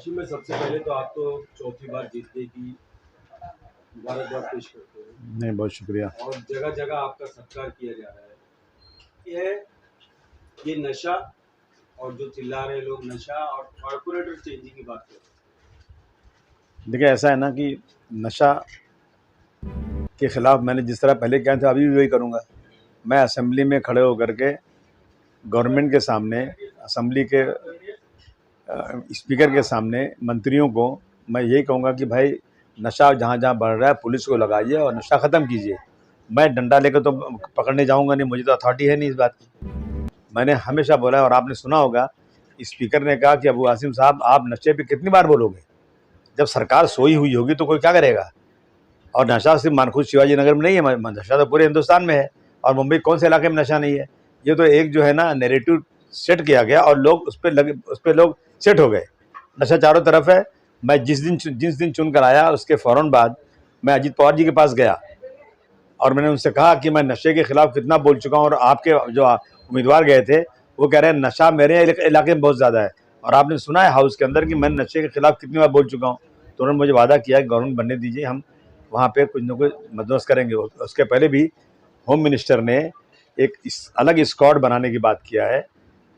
आशिम में सबसे पहले तो आप तो चौथी बार जीतने की मुबारकबाद पेश करते हैं। नहीं, बहुत शुक्रिया। और जगह जगह आपका सत्कार किया जा रहा है। ये नशा और जो चिल्ला रहे लोग नशा और कॉर्पोरेटर चेंजिंग की बात कर रहे हैं। देखिए, ऐसा है ना कि नशा के खिलाफ मैंने जिस तरह पहले किया था अभी भी वही करूँगा। मैं असेंबली में खड़े होकर के गवर्नमेंट के सामने, असेंबली के स्पीकर के सामने मंत्रियों को मैं यही कहूँगा कि भाई नशा जहाँ जहाँ बढ़ रहा है पुलिस को लगाइए और नशा ख़त्म कीजिए। मैं डंडा लेकर तो पकड़ने जाऊँगा नहीं, मुझे तो अथॉरिटी है नहीं इस बात की। मैंने हमेशा बोला है और आपने सुना होगा, स्पीकर ने कहा कि अबू आसिम साहब आप नशे पे कितनी बार बोलोगे? जब सरकार सोई हुई होगी तो कोई क्या करेगा? और नशा सिर्फ मानखुद शिवाजी नगर में नहीं है, नशा तो पूरे हिंदुस्तान में है। और मुंबई कौन से इलाके में नशा नहीं है? ये तो एक जो है ना नैरेटिव सेट किया गया और लोग उस पर लोग सेट हो गए। नशा चारों तरफ है। मैं जिस दिन चुन कर आया उसके फ़ौरन बाद मैं अजीत पवार जी के पास गया और मैंने उनसे कहा कि मैं नशे के खिलाफ कितना बोल चुका हूँ और आपके जो उम्मीदवार गए थे वो कह रहे हैं नशा मेरे इलाके में बहुत ज़्यादा है और आपने सुना है हाउस के अंदर कि मैं नशे के खिलाफ कितनी बार बोल चुका हूँ। तो उन्होंने मुझे वादा किया कि गवर्नमेंट बनने दीजिए, हम वहाँ पे कुछ न कुछ बंदोबस्त करेंगे। उसके पहले भी होम मिनिस्टर ने एक अलग स्क्वाड बनाने की बात किया है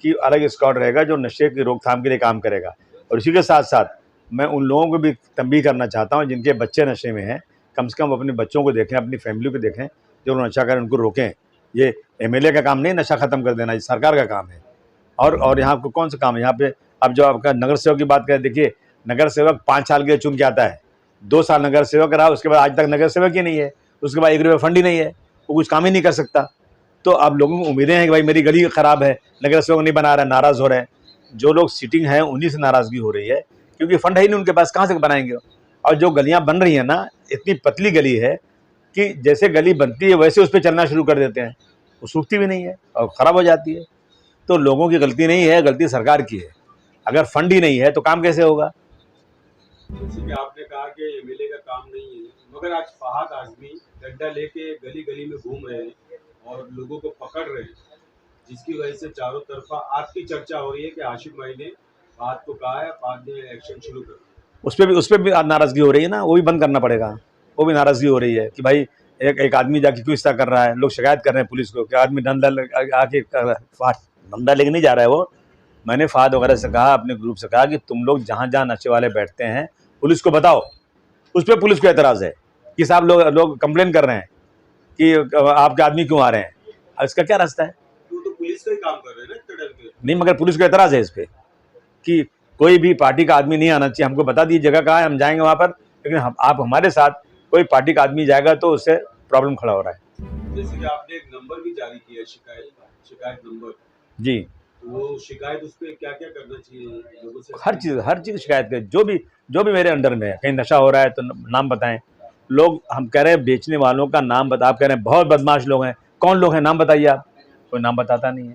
कि अलग स्क्वाड रहेगा जो नशे की रोकथाम के लिए काम करेगा। और इसी के साथ साथ मैं उन लोगों को भी तंबीह करना चाहता हूँ जिनके बच्चे नशे में हैं, कम से कम अपने बच्चों को देखें, अपनी फैमिली को देखें, जो नशा करें उनको रोकें। ये एमएलए का काम नहीं नशा ख़त्म कर देना, ये सरकार का काम है। और यहाँ को कौन सा काम है यहाँ पे? अब जो आपका नगर सेवक की बात करें, देखिए नगर सेवक 5 साल के चुन के आता है, 2 साल नगर सेवक रहा, उसके बाद आज तक नगर सेवक ही नहीं है, उसके बाद 1 रुपये फंड ही नहीं है, वो कुछ काम ही नहीं कर सकता। तो अब लोगों को उम्मीदें हैं कि भाई मेरी गली ख़राब है, नगर सेवक नहीं बना रहा है, नाराज़ हो रहे हैं। जो लोग सीटिंग हैं उन्हीं से नाराज़गी हो रही है क्योंकि फंड है ही नहीं उनके पास, कहाँ से बनाएंगे? और जो गलियाँ बन रही हैं ना, इतनी पतली गली है कि जैसे गली बनती है वैसे उस पर चलना शुरू कर देते हैं, वो सूखती भी नहीं है और ख़राब हो जाती है। तो लोगों की गलती नहीं है, गलती सरकार की है। अगर फंड ही नहीं है तो काम कैसे होगा? जैसे कि आपने कहा कि एमएलए का काम नहीं है, मगर आज फहाद आजमी डंडा लेके गली गली में घूम रहे हैं और लोगों को पकड़ रहे हैं, जिसकी वजह से चारों तरफा आपकी चर्चा हो रही है कि आशिफ भाई ने फहाद को कहा है, फहाद ने एक्शन शुरू कर दिया। उस पर भी नाराज़गी हो रही है ना, वो भी बंद करना पड़ेगा। वो भी नाराज़गी हो रही है कि भाई एक आदमी जाके क्यों इस तरह कर रहा है। लोग शिकायत कर रहे हैं पुलिस को कि आदमी डंडा आके डंडा लेके नहीं जा रहा है वो। मैंने फहाद वगैरह से कहा, अपने ग्रुप से कहा कि तुम लोग जहाँ जहाँ नशे वाले बैठते हैं पुलिस को बताओ। उस पर पुलिस को एतराज़ है कि साहब लोग कंप्लेन कर रहे हैं कि आपके आदमी क्यों आ रहे हैं। इसका क्या रास्ता है? तो पुलिस का ही काम कर रहे हैं ना इतने डर के। नहीं, मगर पुलिस को एतराज़ है इस पर कि कोई भी पार्टी का आदमी नहीं आना चाहिए। हमको बता दीजिए जगह कहाँ है, हम जाएंगे वहाँ पर, लेकिन आप हमारे साथ कोई पार्टी का आदमी जाएगा तो उससे प्रॉब्लम खड़ा हो रहा है। जैसे कि आपने एक नंबर भी जारी किया है, शिकायत नंबर जी, तो वो शिकायत उस पर क्या क्या करना चाहिए लोगों से? हर चीज़ शिकायत करें। जो भी मेरे अंडर में है, कहीं नशा हो रहा है तो नाम बताएं। लोग हम कह रहे हैं बेचने वालों का नाम बता, आप कह रहे हैं बहुत बदमाश लोग हैं। कौन लोग हैं, नाम बताइए आप। कोई नाम बताता नहीं है।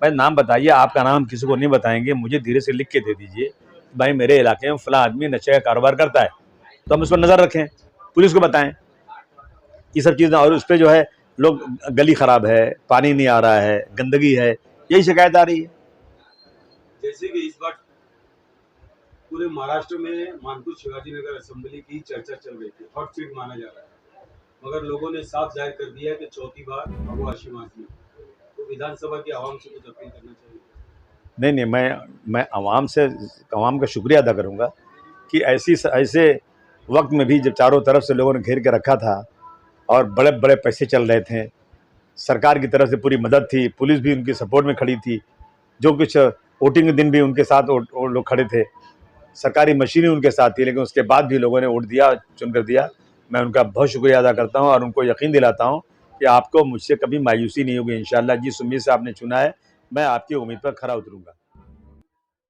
भाई नाम बताइए, आपका नाम हम किसी को नहीं बताएंगे, मुझे धीरे से लिख के दे दीजिए भाई मेरे इलाके में फला आदमी नशे का कारोबार करता है, तो हम उस पर नज़र रखें, पुलिस को बताएं ये सब चीज़ें। और उस पर जो है लोग गली ख़राब है, पानी नहीं आ रहा है, गंदगी है, यही शिकायत आ रही है। जैसे कि इस बार पूरे महाराष्ट्र में मानकुद शिवाजी नगर असेंबली की चर्चा चल रही थी, हॉट सीट माना जा रहा है, मगर लोगों ने साफ जाहिर कर दिया कि चौथी बार अबू आशिम आजमी। तो विधानसभा की आवाम से कुछ अपील करना चाहिए? नहीं, मैं आवाम का शुक्रिया अदा करूँगा कि ऐसे वक्त में भी जब चारों तरफ से लोगों ने घेर के रखा था और बड़े बड़े पैसे चल रहे थे, सरकार की तरफ से पूरी मदद थी, पुलिस भी उनकी सपोर्ट में खड़ी थी, जो कुछ वोटिंग के दिन भी उनके साथ वो लोग खड़े थे, सरकारी मशीनें उनके साथ थी, लेकिन उसके बाद भी लोगों ने वोट दिया, चुन कर दिया। मैं उनका बहुत शुक्रिया अदा करता हूँ और उनको यकीन दिलाता हूँ कि आपको मुझसे कभी मायूसी नहीं होगी इंशाअल्लाह। जिस उम्मीद से आपने चुना है मैं आपकी उम्मीद पर खरा उतरूँगा।